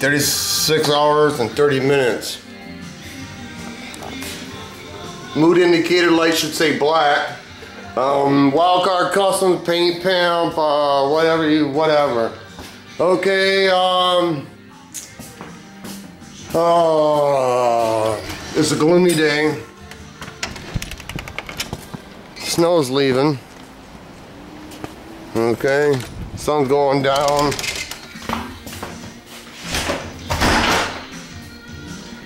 36 hours and 30 minutes. Mood indicator light should say black. Wildcard Customs, Paint, Pimp, whatever. Okay, it's a gloomy day. Snow's leaving. Okay, sun's going down.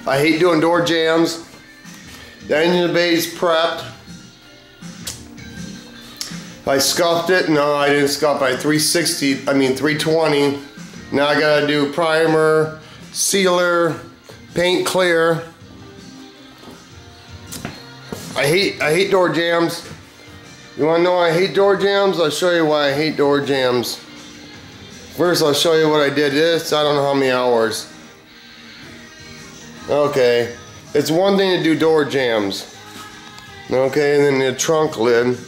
I hate doing door jams. The engine bay's prepped. I scuffed it. No, I didn't scuff. I 320. Now I gotta do primer, sealer, paint clear. I hate door jams. You wanna know why I hate door jams? I'll show you why I hate door jams. First, I'll show you what I did this. I don't know how many hours. Okay, it's one thing to do door jams. Okay, and then the trunk lid.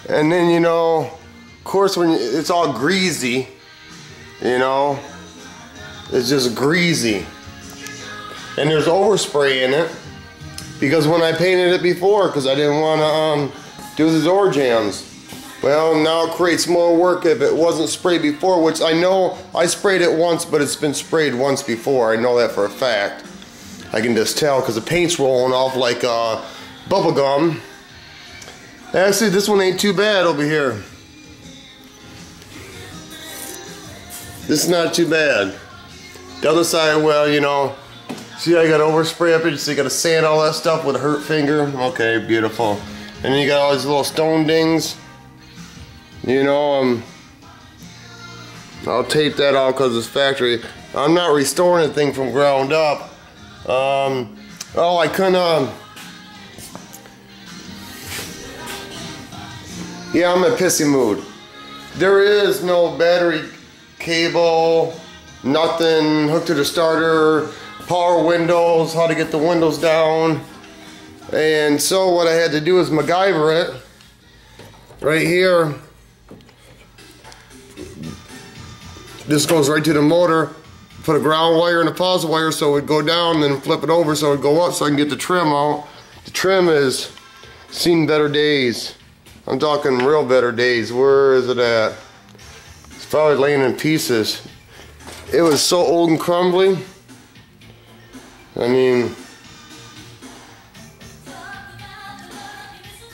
And then, you know, of course, when it's all greasy, you know, it's just greasy. And there's overspray in it because when I painted it before, because I didn't want to do the door jams. Well, now it creates more work if it wasn't sprayed before, which I know I sprayed it once, but it's been sprayed once before. I know that for a fact. I can just tell because the paint's rolling off like bubble gum. Actually, this one ain't too bad over here. This is not too bad. The other side, well, you know, see, I got overspray up here, so you got to sand all that stuff with a hurt finger. Okay, beautiful. And then you got all these little stone dings. You know, I'll tape that off because it's factory. I'm not restoring the thing from ground up. Oh, I couldn't. Yeah, I'm in a pissy mood. There is no battery cable, nothing hooked to the starter, power windows, how to get the windows down. And so what I had to do is MacGyver it. Right here. This goes right to the motor. Put a ground wire and a positive wire so it would go down, then flip it over so it would go up so I can get the trim out. The trim has seen better days. I'm talking real better days. Where is it at? It's probably laying in pieces. It was so old and crumbly. I mean,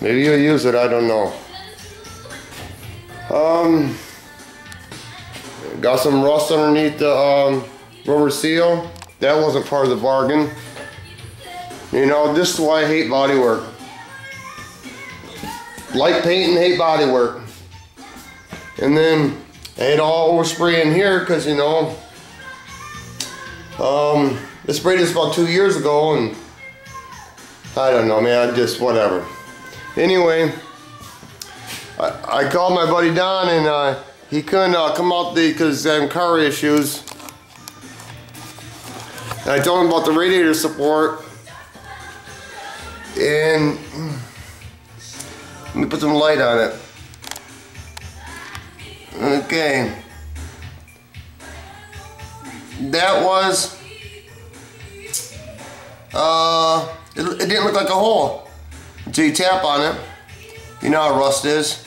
maybe you'll use it, I don't know. Got some rust underneath the rubber seal. That wasn't part of the bargain. You know, this is why I hate body work. Like painting, hate body work. And then I had all overspray in here because, you know, I sprayed this about 2 years ago and I don't know, man, just whatever. Anyway, I called my buddy Don and he couldn't come out because he's having car issues. And I told him about the radiator support. And let me put some light on it. Okay. That was, it didn't look like a hole until you tap on it. You know how rust is.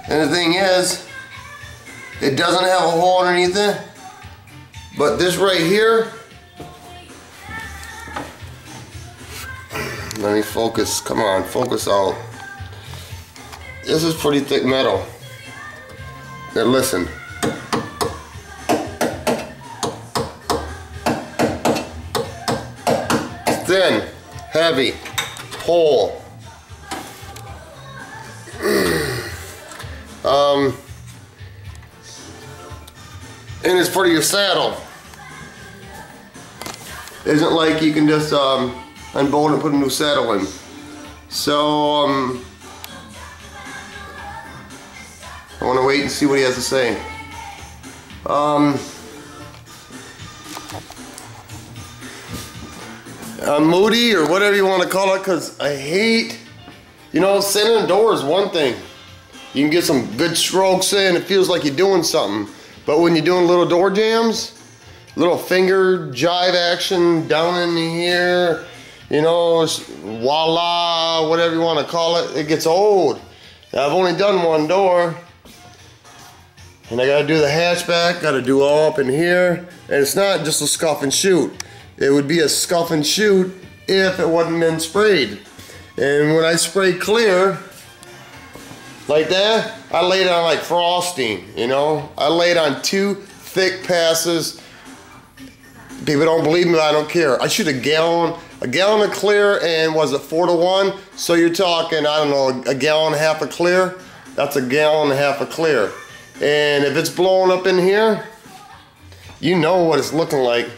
And the thing is, it doesn't have a hole underneath it. But this right here, let me focus, come on, focus out. This is pretty thick metal. Now listen. Thin, heavy, whole. And it's for your saddle. Isn't like you can just unbolt and put a new saddle in. So I want to wait and see what he has to say. I'm moody or whatever you want to call it, because I hate, you know, sanding the door is one thing. You can get some good strokes in, it feels like you're doing something. But when you're doing little door jams, little finger jive action down in here, you know, voila, whatever you want to call it, it gets old. Now, I've only done one door, and I gotta do the hatchback, gotta do all up in here, and it's not just a scuff and shoot. It would be a scuff and shoot if it wasn't been sprayed. And when I spray clear, like that, I laid it on like frosting, you know? I laid on 2 thick passes. People don't believe me, I don't care. I shoot a gallon of clear, and was it 4 to 1? So you're talking, I don't know, a gallon and a half of clear? That's a gallon and a half of clear. And if it's blowing up in here, you know what it's looking like.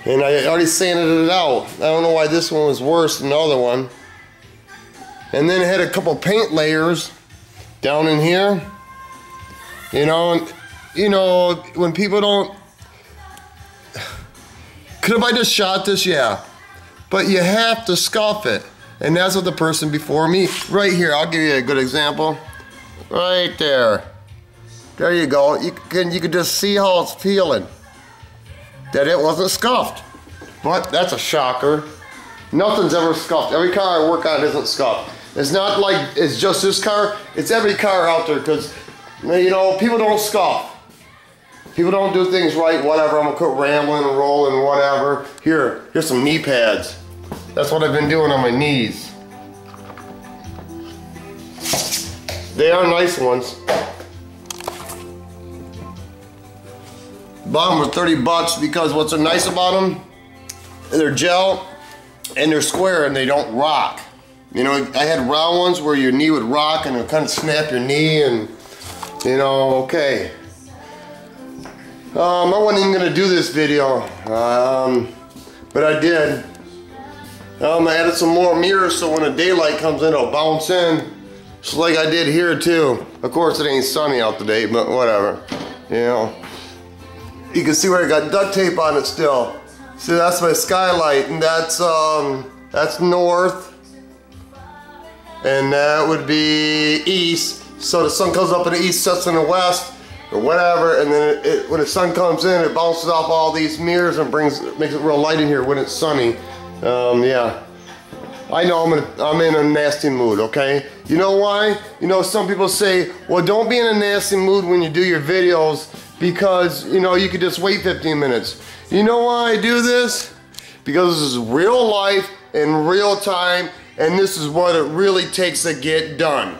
And I already sanded it out. I don't know why this one was worse than the other one. And then it had a couple paint layers down in here. You know, when people don't... Could have I just shot this? Yeah. But you have to scuff it. And that's what the person before me, right here, I'll give you a good example. Right there. There you go. You can just see how it's peeling. That it wasn't scuffed. But that's a shocker. Nothing's ever scuffed. Every car I work on isn't scuffed. It's not like it's just this car. It's every car out there, because, you know, people don't scuff. People don't do things right, whatever. I'm gonna quit rambling and rolling, whatever. Here's some knee pads. That's what I've been doing on my knees. They are nice ones. Bought them for 30 bucks because what's so nice about them, they're gel and they're square and they don't rock. You know, I had round ones where your knee would rock and it would kind of snap your knee, and, you know, okay. I wasn't even gonna do this video, but I did. I added some more mirrors so when the daylight comes in, it'll bounce in, just like I did here too. Of course, it ain't sunny out today, but whatever, you know. You can see where I got duct tape on it still. See, that's my skylight, and that's north, and that would be east. So the sun comes up in the east, sets in the west, or whatever, and then when the sun comes in, it bounces off all these mirrors and makes it real light in here when it's sunny. Yeah. I know I'm in a nasty mood, okay? You know why? You know, some people say, well, don't be in a nasty mood when you do your videos, because, you know, you could just wait 15 minutes. You know why I do this? Because this is real life in real time, and this is what it really takes to get done.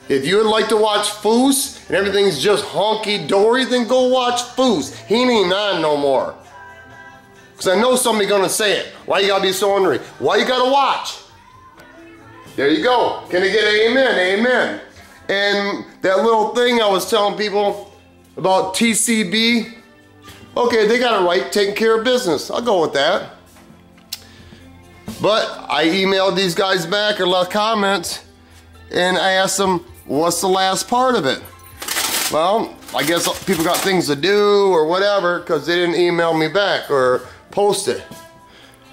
If you would like to watch Foos and everything's just honky-dory, then go watch Foos. He ain't on no more. Because I know somebody's gonna say it. Why you gotta be so ornery? Why you gotta watch? There you go. Can I get an amen? Amen. And that little thing I was telling people about TCB, okay, they got it right, taking care of business. I'll go with that. But I emailed these guys back or left comments, and I asked them, what's the last part of it? Well, I guess people got things to do or whatever, because they didn't email me back or post it.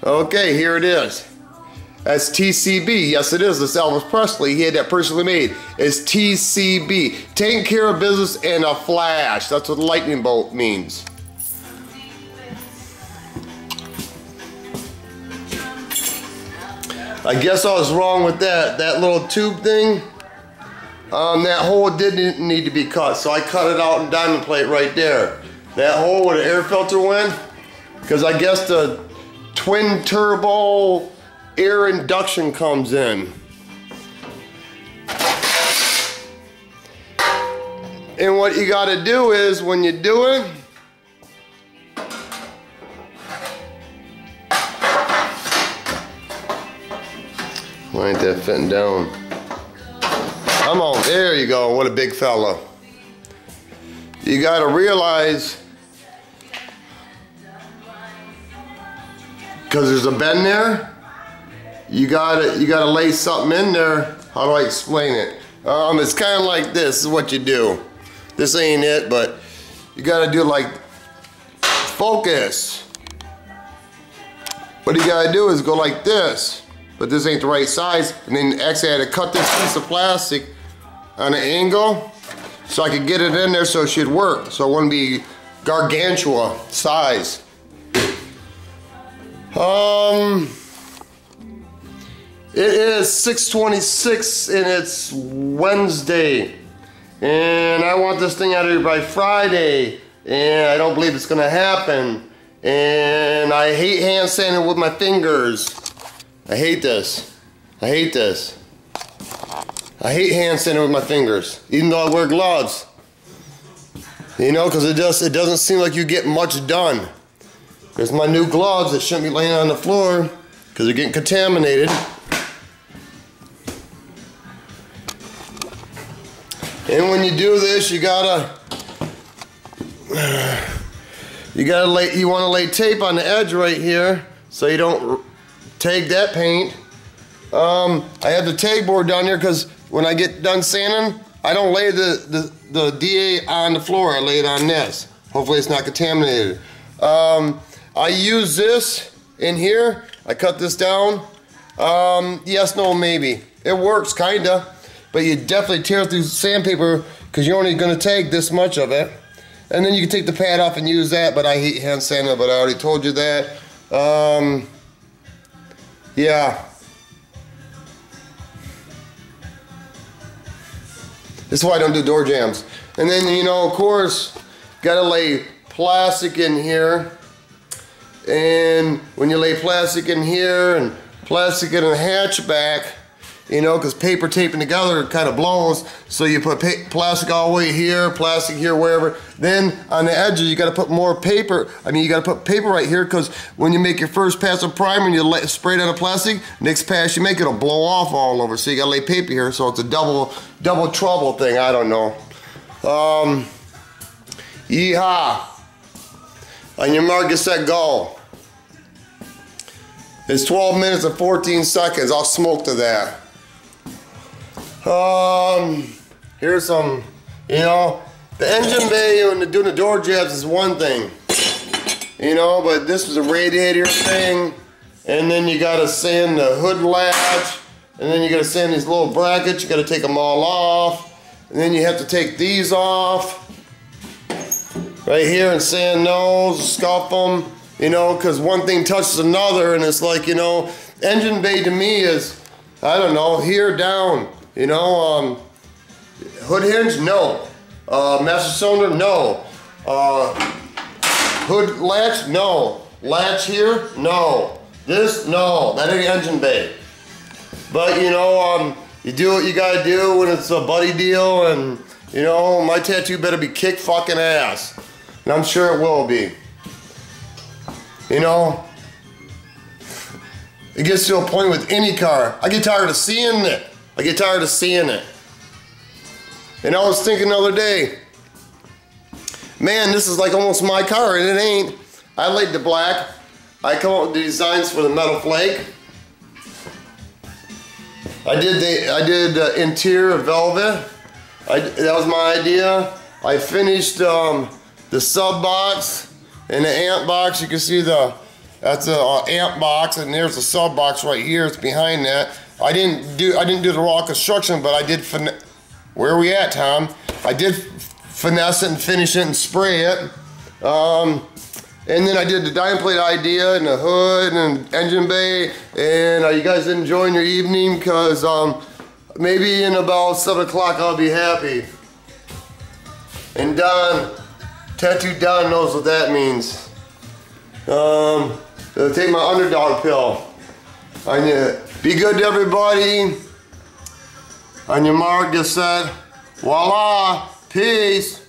Okay, here it is. That's TCB. Yes, it is. It's Elvis Presley. He had that personally made. It's TCB. Taking care of business in a flash. That's what lightning bolt means. I guess I was wrong with that. That little tube thing, that hole didn't need to be cut, so I cut it out in diamond plate right there. That hole where the air filter went, because I guess the twin turbo air induction comes in. And what you got to do is, when you do it, why ain't that fitting down? Come on, there you go. What a big fella. You got to realize, because there's a bend there, you gotta lay something in there. How do I explain it? It's kind of like this is what you do. This ain't it, but you gotta do like focus. What you gotta do is go like this, but this ain't the right size. And then actually I had to cut this piece of plastic on an angle so I could get it in there so it should work. So it wouldn't be gargantua size. It is 6:26 and it's Wednesday. And I want this thing out of here by Friday. And I don't believe it's gonna happen. And I hate hand sanding with my fingers. I hate this. I hate this. I hate hand sanding with my fingers, even though I wear gloves. You know, because it doesn't seem like you get much done. There's my new gloves that shouldn't be laying on the floor because they're getting contaminated. And when you do this, you want to lay tape on the edge right here so you don't take that paint. I have the tag board down here because when I get done sanding, I don't lay the DA on the floor. I lay it on this. Hopefully it's not contaminated. I use this in here. I cut this down. Yes, no, maybe. It works, kinda. But you definitely tear through sandpaper because you're only gonna take this much of it. And then you can take the pad off and use that, but I hate hand sanding, but I already told you that. Yeah. This is why I don't do door jams. And then, you know, of course, gotta lay plastic in here. And when you lay plastic in here and plastic in a hatchback, you know, because paper taping together kind of blows, so you put plastic all the way here, plastic here, wherever. Then on the edges, you got to put more paper. I mean, you got to put paper right here because when you make your first pass of primer and you spray it on the plastic, next pass you make, it'll blow off all over. So you got to lay paper here, so it's a double trouble thing. I don't know. Yeehaw! On your mark, get set, go. It's 12 minutes and 14 seconds. I'll smoke to that. Here's some, you know, the engine bay and doing the door jabs is one thing, you know, but this was a radiator thing, and then you gotta sand the hood latch, and then you gotta sand these little brackets, you gotta take them all off, and then you have to take these off right here and sand those, scuff them, you know, because one thing touches another, and it's like, you know, engine bay to me is, I don't know, here down. You know, hood hinge, no. Master cylinder, no. Hood latch, no. Latch here, no. This, no. That ain't engine bay. But you know, you do what you gotta do when it's a buddy deal, and you know, my tattoo better be kick fucking ass. And I'm sure it will be. You know, it gets to a point with any car. I get tired of seeing it. I get tired of seeing it. And I was thinking the other day, man, this is like almost my car, and it ain't. I laid the black. I come up with the designs for the metal flake. I did the interior velvet. That was my idea. I finished the sub box and the amp box. You can see that's the amp box, and there's the sub box right here. It's behind that. I didn't do the raw construction, but I did where are we at, Tom? I did finesse it and finish it and spray it. And then I did the diamond plate idea and the hood and engine bay. And are you guys enjoying your evening? Because maybe in about 7 o'clock I'll be happy. And Don, Tattoo Don knows what that means. Take my underdog pill. Be good to everybody. On your mark, get set. Voila. Peace.